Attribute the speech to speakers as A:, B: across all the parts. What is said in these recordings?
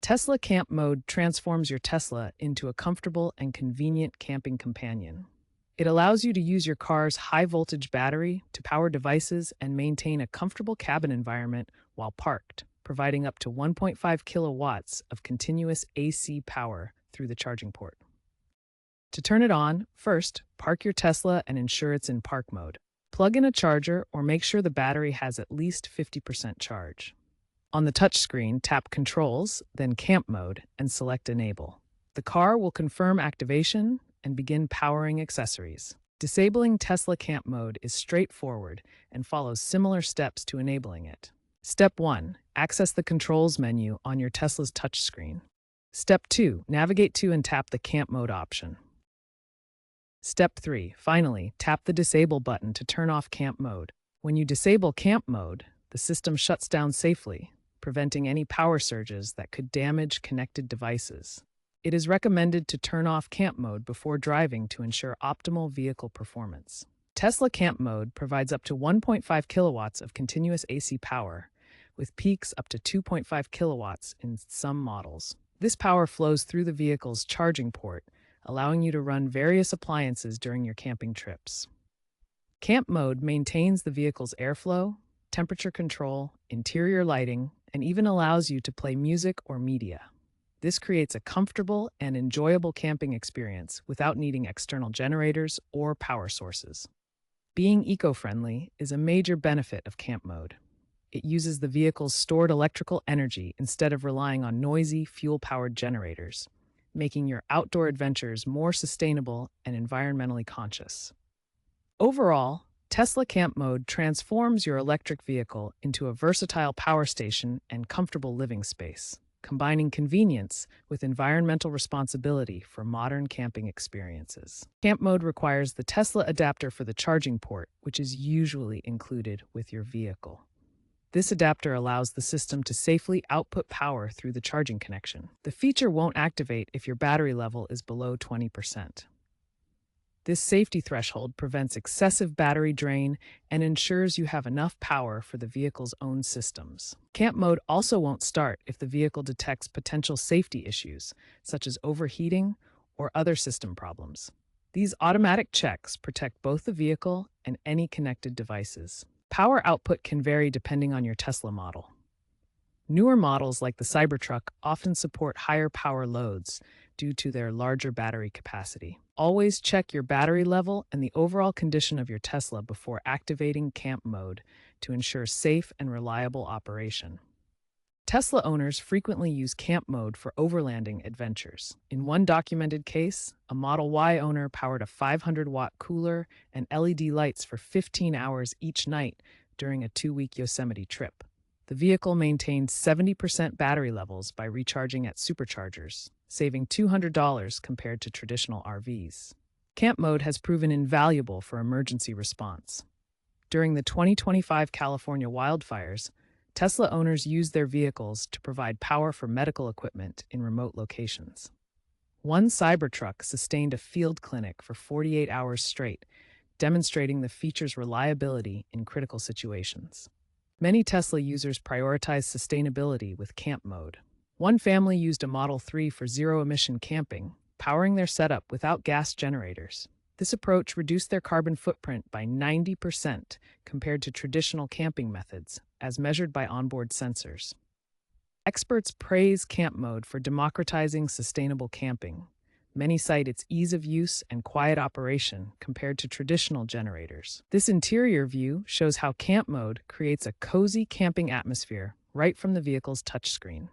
A: Tesla Camp Mode transforms your Tesla into a comfortable and convenient camping companion. It allows you to use your car's high-voltage battery to power devices and maintain a comfortable cabin environment while parked, providing up to 1.5 kilowatts of continuous AC power through the charging port. To turn it on, first, park your Tesla and ensure it's in park mode. Plug in a charger or make sure the battery has at least 50% charge. On the touchscreen, tap Controls, then Camp Mode, and select Enable. The car will confirm activation and begin powering accessories. Disabling Tesla Camp Mode is straightforward and follows similar steps to enabling it. Step 1. Access the Controls menu on your Tesla's touchscreen. Step 2. Navigate to and tap the Camp Mode option. Step 3. Finally, tap the Disable button to turn off Camp Mode. When you disable Camp Mode, the system shuts down safely, preventing any power surges that could damage connected devices. It is recommended to turn off Camp Mode before driving to ensure optimal vehicle performance. Tesla Camp Mode provides up to 1.5 kilowatts of continuous AC power, with peaks up to 2.5 kilowatts in some models. This power flows through the vehicle's charging port, allowing you to run various appliances during your camping trips. Camp Mode maintains the vehicle's airflow, temperature control, interior lighting, and even allows you to play music or media. This creates a comfortable and enjoyable camping experience without needing external generators or power sources. Being eco-friendly is a major benefit of Camp Mode. It uses the vehicle's stored electrical energy instead of relying on noisy, fuel-powered generators, making your outdoor adventures more sustainable and environmentally conscious. Overall, Tesla Camp Mode transforms your electric vehicle into a versatile power station and comfortable living space, combining convenience with environmental responsibility for modern camping experiences. Camp Mode requires the Tesla adapter for the charging port, which is usually included with your vehicle. This adapter allows the system to safely output power through the charging connection. The feature won't activate if your battery level is below 20%. This safety threshold prevents excessive battery drain and ensures you have enough power for the vehicle's own systems. Camp Mode also won't start if the vehicle detects potential safety issues, such as overheating or other system problems. These automatic checks protect both the vehicle and any connected devices. Power output can vary depending on your Tesla model. Newer models like the Cybertruck often support higher power loads due to their larger battery capacity. Always check your battery level and the overall condition of your Tesla before activating Camp Mode to ensure safe and reliable operation. Tesla owners frequently use Camp Mode for overlanding adventures. In one documented case, a Model Y owner powered a 500-watt cooler and LED lights for 15 hours each night during a 2-week Yosemite trip. The vehicle maintained 70% battery levels by recharging at superchargers, saving $200 compared to traditional RVs. Camp Mode has proven invaluable for emergency response. During the 2025 California wildfires, Tesla owners used their vehicles to provide power for medical equipment in remote locations. One Cybertruck sustained a field clinic for 48 hours straight, demonstrating the feature's reliability in critical situations. Many Tesla users prioritize sustainability with Camp Mode. One family used a Model 3 for zero-emission camping, powering their setup without gas generators. This approach reduced their carbon footprint by 90% compared to traditional camping methods, as measured by onboard sensors. Experts praise Camp Mode for democratizing sustainable camping. Many cite its ease of use and quiet operation compared to traditional generators. This interior view shows how Camp Mode creates a cozy camping atmosphere right from the vehicle's touchscreen.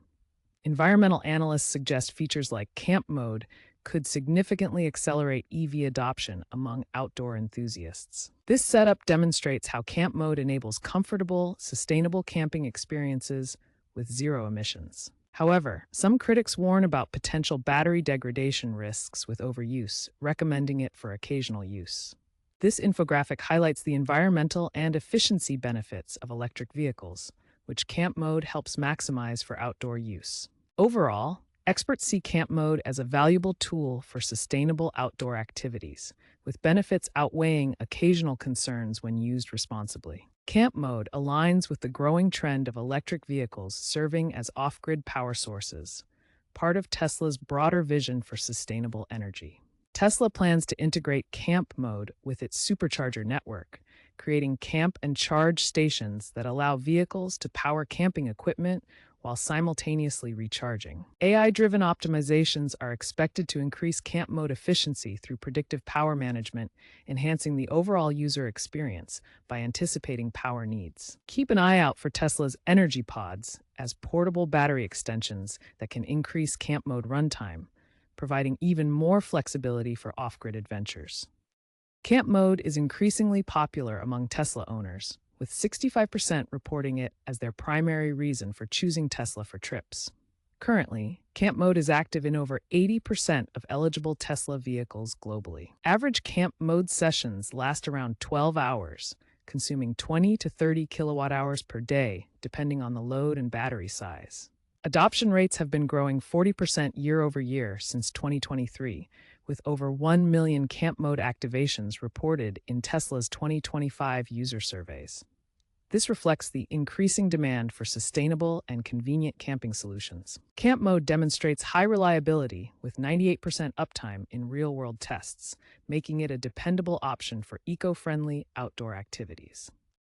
A: Environmental analysts suggest features like Camp Mode could significantly accelerate EV adoption among outdoor enthusiasts. This setup demonstrates how Camp Mode enables comfortable, sustainable camping experiences with zero emissions. However, some critics warn about potential battery degradation risks with overuse, recommending it for occasional use. This infographic highlights the environmental and efficiency benefits of electric vehicles, which Camp Mode helps maximize for outdoor use. Overall, experts see Camp Mode as a valuable tool for sustainable outdoor activities, with benefits outweighing occasional concerns when used responsibly. Camp Mode aligns with the growing trend of electric vehicles serving as off-grid power sources, part of Tesla's broader vision for sustainable energy. Tesla plans to integrate camp mode with its supercharger network, creating camp and charge stations that allow vehicles to power camping equipment while simultaneously recharging. AI-driven optimizations are expected to increase camp mode efficiency through predictive power management, enhancing the overall user experience by anticipating power needs. Keep an eye out for Tesla's energy pods as portable battery extensions that can increase camp mode runtime, providing even more flexibility for off-grid adventures. Camp mode is increasingly popular among Tesla owners, with 65% reporting it as their primary reason for choosing Tesla for trips. Currently, camp mode is active in over 80% of eligible Tesla vehicles globally. Average camp mode sessions last around 12 hours, consuming 20 to 30 kilowatt hours per day, depending on the load and battery size. Adoption rates have been growing 40% year over year since 2023, with over 1 million camp mode activations reported in Tesla's 2025 user surveys. This reflects the increasing demand for sustainable and convenient camping solutions. Camp mode demonstrates high reliability with 98% uptime in real-world tests, making it a dependable option for eco-friendly outdoor activities.